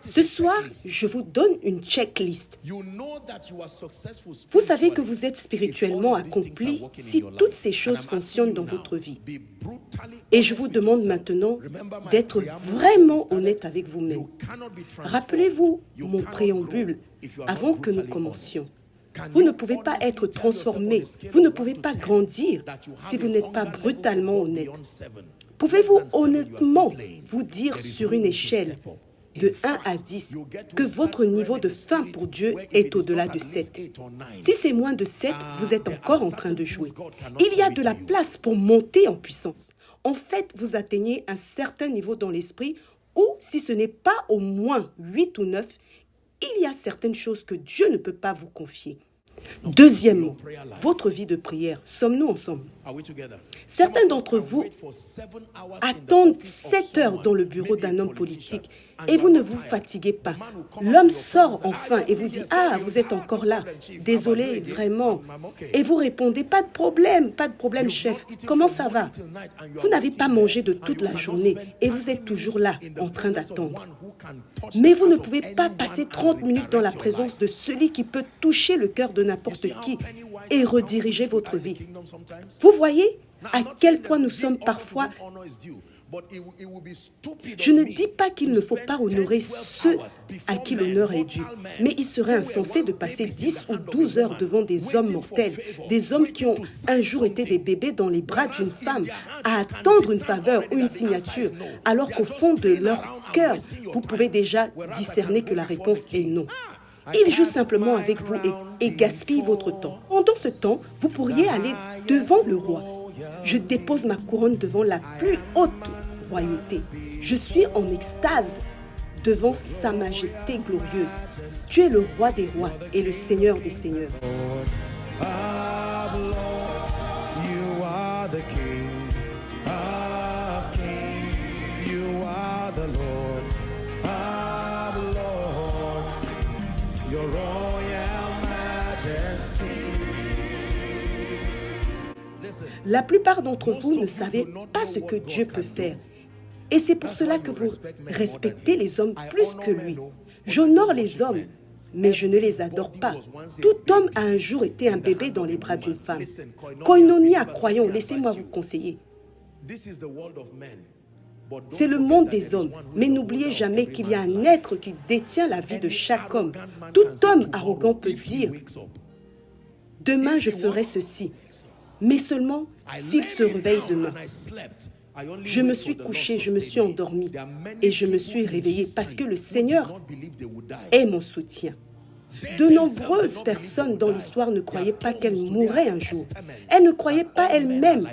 Ce soir, je vous donne une checklist. Vous savez que vous êtes spirituellement accompli si toutes ces choses fonctionnent dans votre vie. Et je vous demande maintenant d'être vraiment honnête avec vous-même. Rappelez-vous mon préambule avant que nous commencions. Vous ne pouvez pas être transformé, vous ne pouvez pas grandir si vous n'êtes pas brutalement honnête. Pouvez-vous honnêtement vous dire sur une échelle de 1 à 10 que votre niveau de faim pour Dieu est au-delà de 7? Si c'est moins de 7, vous êtes encore en train de jouer. Il y a de la place pour monter en puissance. En fait, vous atteignez un certain niveau dans l'esprit ou si ce n'est pas au moins 8 ou 9, il y a certaines choses que Dieu ne peut pas vous confier. Deuxièmement, votre vie de prière. Sommes-nous ensemble? Certains d'entre vous attendent 7 heures dans le bureau d'un homme politique et vous ne vous fatiguez pas. L'homme sort enfin et vous dit « Ah, vous êtes encore là. Désolé, vraiment. » Et vous répondez « Pas de problème, chef. Comment ça va ?» Vous n'avez pas mangé de toute la journée et vous êtes toujours là, en train d'attendre. Mais vous ne pouvez pas passer 30 minutes dans la présence de celui qui peut toucher le cœur de n'importe qui et rediriger votre vie. Vous voyez à quel point nous sommes parfois... Je ne dis pas qu'il ne faut pas honorer ceux à qui l'honneur est dû, mais il serait insensé de passer 10 ou 12 heures devant des hommes mortels, des hommes qui ont un jour été des bébés dans les bras d'une femme, à attendre une faveur ou une signature, alors qu'au fond de leur cœur, vous pouvez déjà discerner que la réponse est non. Ils jouent simplement avec vous et gaspillent votre temps. Pendant ce temps, vous pourriez aller devant le roi. Je dépose ma couronne devant la plus haute royauté. Je suis en extase devant sa majesté glorieuse. Tu es le roi des rois et le seigneur des seigneurs. La plupart d'entre vous ne savez pas ce que Dieu peut faire. Et c'est pour cela que vous respectez les hommes plus que lui. J'honore les hommes, mais je ne les adore pas. Tout homme a un jour été un bébé dans les bras d'une femme. Koinonia, croyons, laissez-moi vous conseiller. C'est le monde des hommes, mais n'oubliez jamais qu'il y a un être qui détient la vie de chaque homme. Tout homme arrogant peut dire « Demain, je ferai ceci », mais seulement s'il se réveille demain. Je me suis couché, je me suis endormi et je me suis réveillé parce que le Seigneur est mon soutien. De nombreuses personnes dans l'histoire ne croyaient pas qu'elles mourraient un jour. Elles ne croyaient pas elles-mêmes.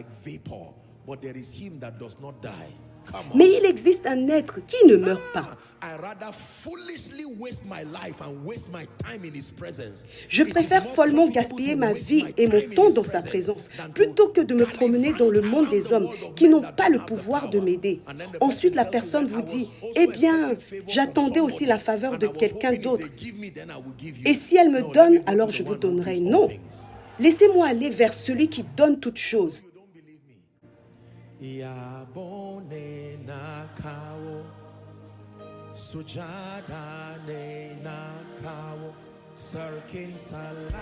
Mais il existe un être qui ne meurt pas. Je préfère follement gaspiller ma vie et mon temps dans sa présence plutôt que de me promener dans le monde des hommes qui n'ont pas le pouvoir de m'aider. Ensuite, la personne vous dit « Eh bien, j'attendais aussi la faveur de quelqu'un d'autre. Et si elle me donne, alors je vous donnerai. » Non. Laissez-moi aller vers celui qui donne toutes choses. Sujada nena kawo sarkin salama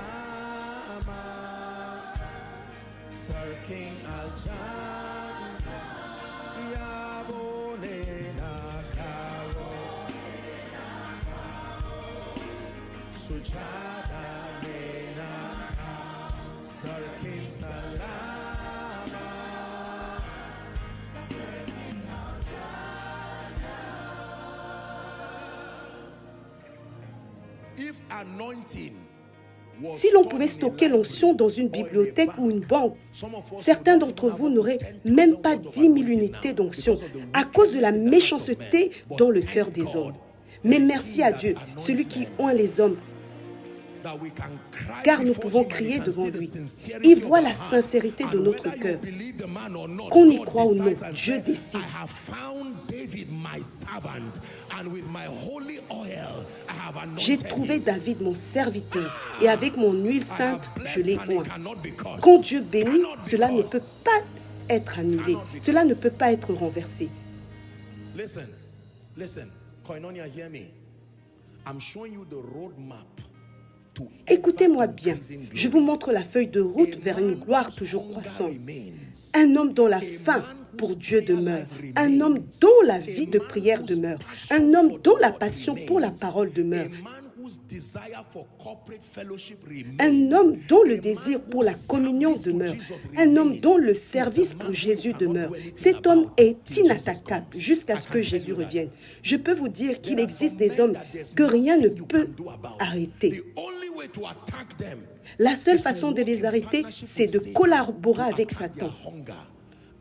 sarkin aljanna yabo nena kawo sujada nena kawo sarkin salama. Si l'on pouvait stocker l'onction dans une bibliothèque ou une banque, certains d'entre vous n'auraient même pas 10 000 unités d'onction à cause de la méchanceté dans le cœur des hommes. Mais merci à Dieu, celui qui oint les hommes, car nous pouvons crier devant lui. Il voit la sincérité de notre cœur. Qu'on y croit ou non, Dieu décide. J'ai trouvé David, mon serviteur, et avec mon huile sainte, je l'ai oint. Quand Dieu bénit, cela ne peut pas être annulé. Cela ne peut pas être renversé. Écoutez-moi bien, je vous montre la feuille de route vers une gloire toujours croissante. Un homme dont la faim pour Dieu demeure, un homme dont la vie de prière demeure, un homme dont la passion pour la parole demeure, un homme dont le désir pour la communion demeure, un homme dont le service pour Jésus demeure. Cet homme est inattaquable jusqu'à ce que Jésus revienne. Je peux vous dire qu'il existe des hommes que rien ne peut arrêter. La seule façon de les arrêter, c'est de collaborer avec Satan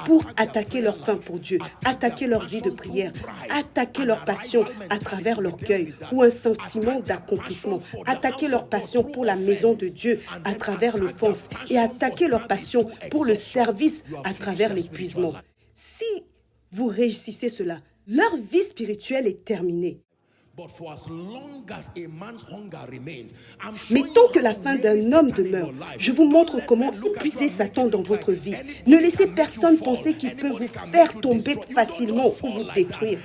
pour attaquer leur faim pour Dieu, attaquer leur vie de prière, attaquer leur passion à travers l'orgueil ou un sentiment d'accomplissement, attaquer leur passion pour la maison de Dieu à travers l'offense et attaquer leur passion pour le service à travers l'épuisement. Si vous réussissez cela, leur vie spirituelle est terminée. Mais tant que la faim d'un homme demeure, je vous montre comment épuiser Satan dans votre vie. Ne laissez personne penser qu'il peut vous faire tomber facilement ou vous détruire.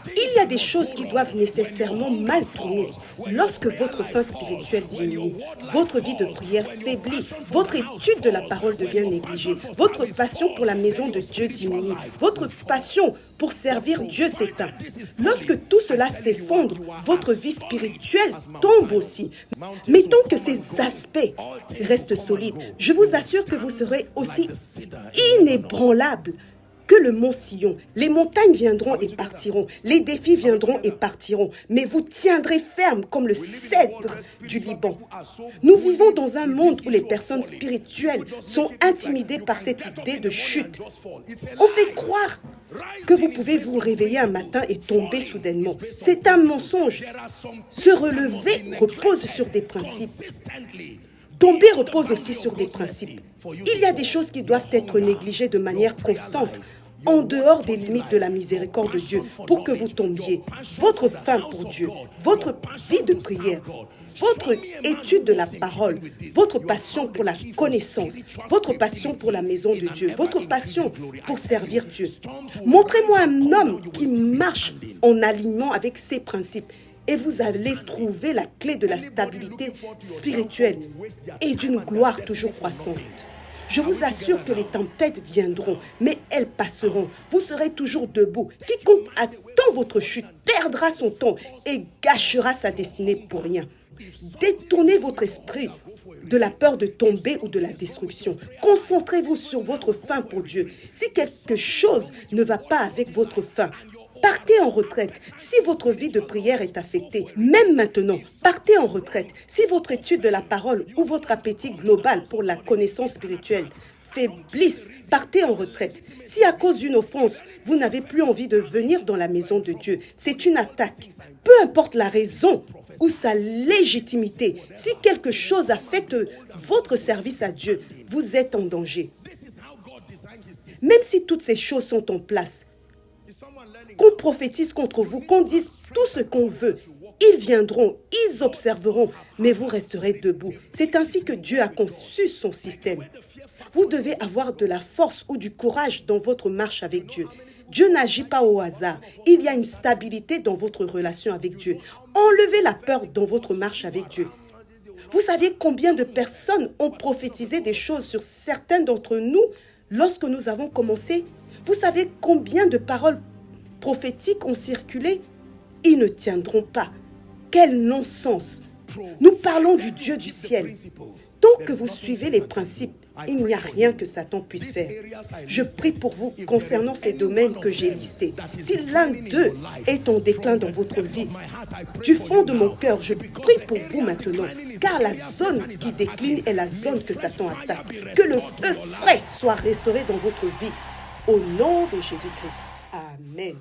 Il y a des choses qui doivent nécessairement mal tourner. Lorsque votre faim spirituelle diminue, votre vie de prière faiblit, votre étude de la parole devient négligée, votre passion pour la maison de Dieu diminue, votre passion pour servir Dieu s'éteint. Lorsque tout cela s'effondre, votre vie spirituelle tombe aussi. Mais tant que ces aspects restent solides, je vous assure que vous serez aussi inébranlable que le mont Sion. Les montagnes viendront et partiront, les défis viendront et partiront, mais vous tiendrez ferme comme le cèdre du Liban. Nous vivons dans un monde où les personnes spirituelles sont intimidées par cette idée de chute. On fait croire que vous pouvez vous réveiller un matin et tomber soudainement. C'est un mensonge. Se relever repose sur des principes. Tomber repose aussi sur des principes. Il y a des choses qui doivent être négligées de manière constante, en dehors des limites de la miséricorde de Dieu, pour que vous tombiez. Votre faim pour Dieu, votre vie de prière, votre étude de la parole, votre passion pour la connaissance, votre passion pour la maison de Dieu, votre passion pour servir Dieu. Montrez-moi un homme qui marche en alignement avec ses principes. Et vous allez trouver la clé de la stabilité spirituelle et d'une gloire toujours croissante. Je vous assure que les tempêtes viendront, mais elles passeront. Vous serez toujours debout. Quiconque attend votre chute perdra son temps et gâchera sa destinée pour rien. Détournez votre esprit de la peur de tomber ou de la destruction. Concentrez-vous sur votre faim pour Dieu. Si quelque chose ne va pas avec votre faim, partez en retraite si votre vie de prière est affectée. Même maintenant, partez en retraite si votre étude de la parole ou votre appétit global pour la connaissance spirituelle faiblissent. Partez en retraite. Si à cause d'une offense, vous n'avez plus envie de venir dans la maison de Dieu, c'est une attaque. Peu importe la raison ou sa légitimité, si quelque chose affecte votre service à Dieu, vous êtes en danger. Même si toutes ces choses sont en place, qu'on prophétise contre vous, qu'on dise tout ce qu'on veut, ils viendront, ils observeront, mais vous resterez debout. C'est ainsi que Dieu a conçu son système. Vous devez avoir de la force ou du courage dans votre marche avec Dieu. Dieu n'agit pas au hasard. Il y a une stabilité dans votre relation avec Dieu. Enlevez la peur dans votre marche avec Dieu. Vous savez combien de personnes ont prophétisé des choses sur certains d'entre nous lorsque nous avons commencé? Vous savez combien de paroles prophétiques ont circulé? Ils ne tiendront pas. Quel non-sens! Nous parlons du Dieu du ciel. Tant que vous suivez les principes, il n'y a rien que Satan puisse faire. Je prie pour vous concernant ces domaines que j'ai listés. Si l'un d'eux est en déclin dans votre vie, du fond de mon cœur, je prie pour vous maintenant, car la zone qui décline est la zone que Satan attaque. Que le feu frais soit restauré dans votre vie. Au nom de Jésus-Christ. Amen.